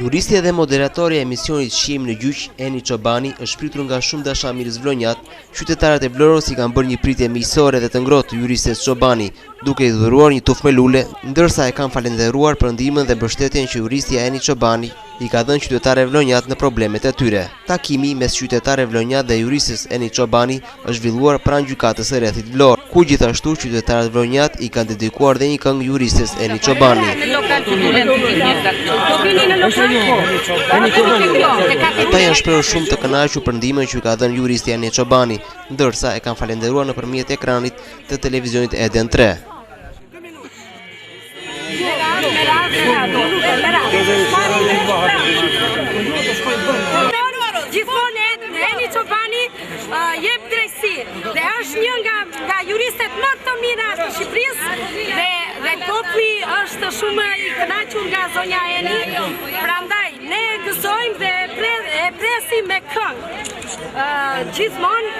Juristja dhe moderatori e emisionit Shqim në Gjyq, Eni Çobani, është pritur nga shumë dashamirës vlonjat. Qytetarët e Vlorës i kanë bërë një pritje miqësore dhe të ngrohtë të juristes Çobani, duke i dhuruar një tufë me lule, ndërsa e kanë falendëruar për ndihmën dhe mbështetjen që juristja Eni Çobani i ka dhënë qytetarëve vlonjat në problemet e tyre. Takimi mes qytetarëve vlonjat dhe juristes Eni Çobani është zhvilluar pranë gjykatës së rrethit Vlorë, ku gjithashtu qytetarët vlonjat i kanë dedikuar dhe një këngë juristes Eni Çobani. Ata janë shprehur shumë të kënaqur për ndihmën që ka dhënë juristi Eni Çobani, ndërsa e kanë falendëruar nëpërmjet ekranit të televizionit Eden 3. Gjithmonë Eni Çobani jep drejtësi dhe është një nga juristet më të mira të Shqipërisë dhe populli është shumë i kënaqur nga zonja Eni. Prandaj ne gëzojmë dhe e presim me këngë. Gjithmonë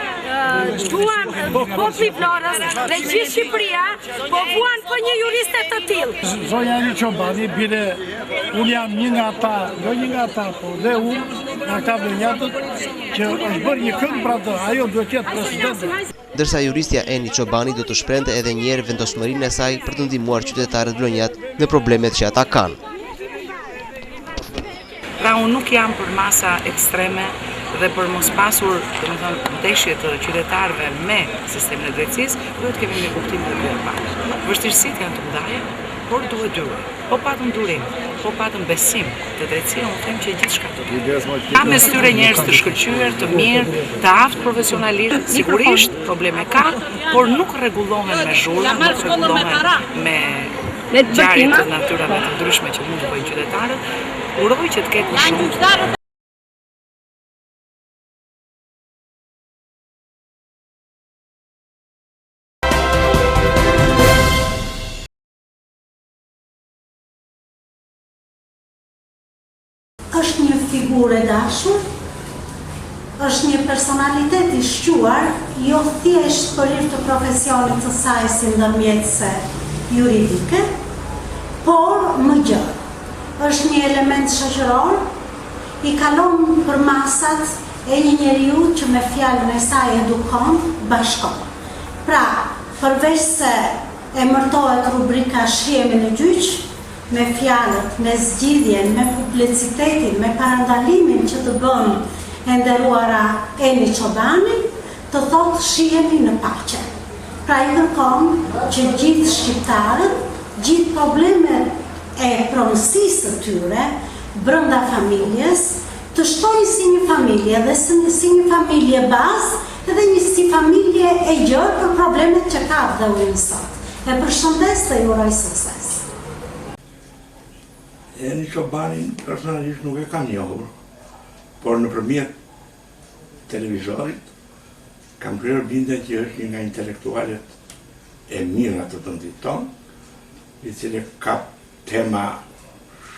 duam populli i Vlorës dhe gjithë Shqipëria po vuan për një juriste të tillë. Zonja Eni Çobani bile unë jam një nga ata, jo një nga ata, po dhe unë nga ata vlonjatët që është bërë një këngë për atë, ajo duhet të jetë presidente. Ndërsa juristja Eni Çobani do të shprehte edhe një herë vendosmërinë e saj për të ndihmuar qytetarët vlonjat në problemet që ata kanë. Pra unë nuk jam për masa ekstreme dhe për mos pasur ndeshje të qytetarëve me sistemin e drejtësisë, duhet kemi me kuptim të dyert. Vështirësitë janë të mëdha, por duhet duruar. Po patëm durim, po patëm besim të drejtësia, unë them që gjithçka do të duhet. Ka mes tyre njerëz të shkëlqyer, të mirë, të aftë profesionalisht, sigurisht probleme ka, por nuk rregullohen me zhurmë, nuk rregullohen me ngjarje të natyrave të ndryshme që mund të bëjnë qytetarët. Uroj që të ketë më shumë. Është një figurë e dashur, është një personalitet i shquar, jo thjesht për hir të profesionit të saj si ndërmjetëse juridike, por më gjërë. Është një element shoqëror, i kalon për masat e një njeriu që me fjalën e saj edukon, bashkon. Pra, përveç se emërtohet rubrika Shihemi në Gjyq, me fjalët, me zgjidhjen, me publicitetin, me parandalimin që të bën e nderuara Eni Çobani, të thotë shihemi në paqe. Pra i kërkon që gjithë shqiptarët, gjithë problemet e pronësisë të tyre, brenda familjes, të shtojnë si një familje dhe si një familje bazë dhe një si familje e gjerë për problemet që ka dhe unë sot. E përshëndes dhe ju uroj sukses. Eni Çobani personalisht nuk e kam njohur, por nëpërmjet televizorit kam kryer bindjen që është një nga intelektualet e mira të vendit tonë, i cili ka tema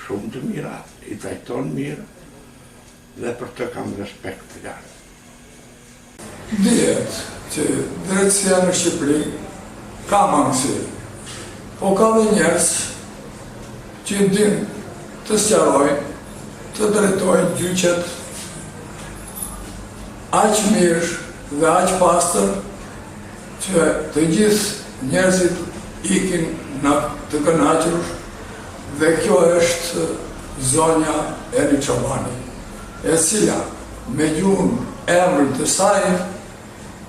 shumë të mira, i trajton mirë dhe për të kam respekt të lartë. Dihet që drejtësia në Shqipëri ka mangësi, po ka dhe njerëz që din të sqarojnë, të drejtojnë gjyqet aq mirë dhe aq pastër që të gjithë njerëzit ikin në të kënaqur, dhe kjo është zonja Eni Çobani, e cila me gjuhën emrin të saj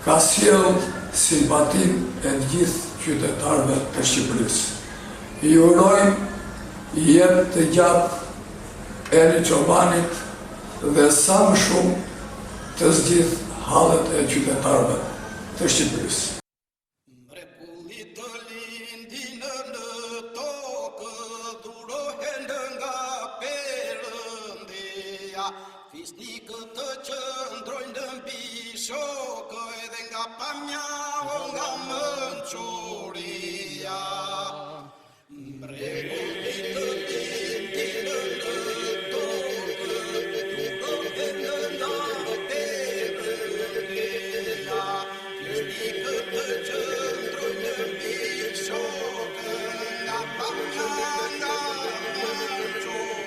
ka sjellë simpatin e gjithë qytetarëve të Shqipërisë. I urojmë jetë të gjatë Eni Çobanit dhe sa më shumë të zgjidhë hallet e qytetarëve të Shqipërisë. Fisnikë të qëndrojnë në mbi shokë edhe nga pamja o nga mençuria. Mrekullit të tintin në tokë, durohen nga perëndia. Fisnikë të qëndrojnë në mbi shokë nga pamja nga mençuria.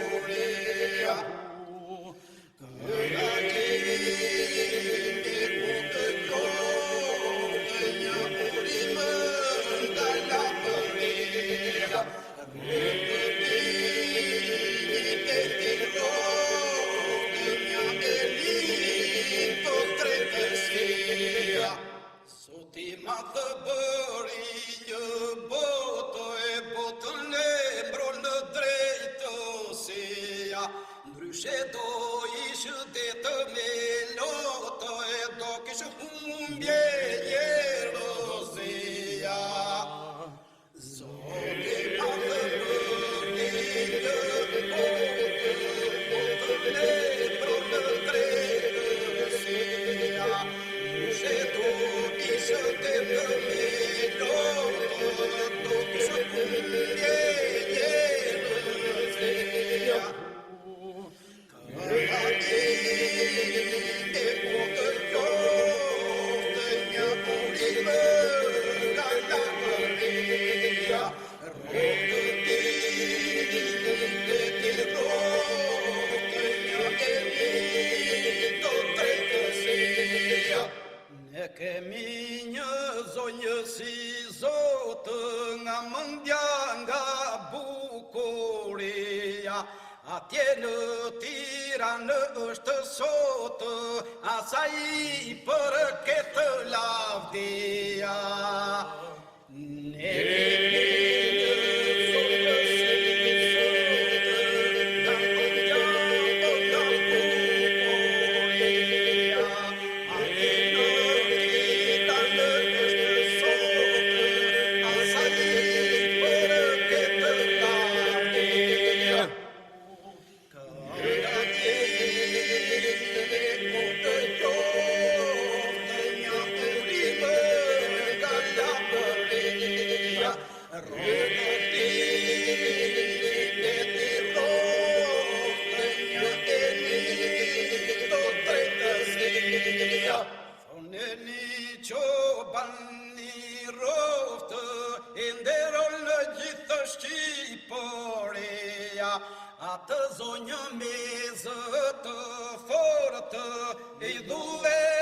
si zotë nga mëndja nga bukuria, atje në Tiranë është sotë, asaj për këtë lavdia. Foneni qobani roftë, e nderol në gjithë Shqiporia, atë zonjë me zë të fortë, i dhuve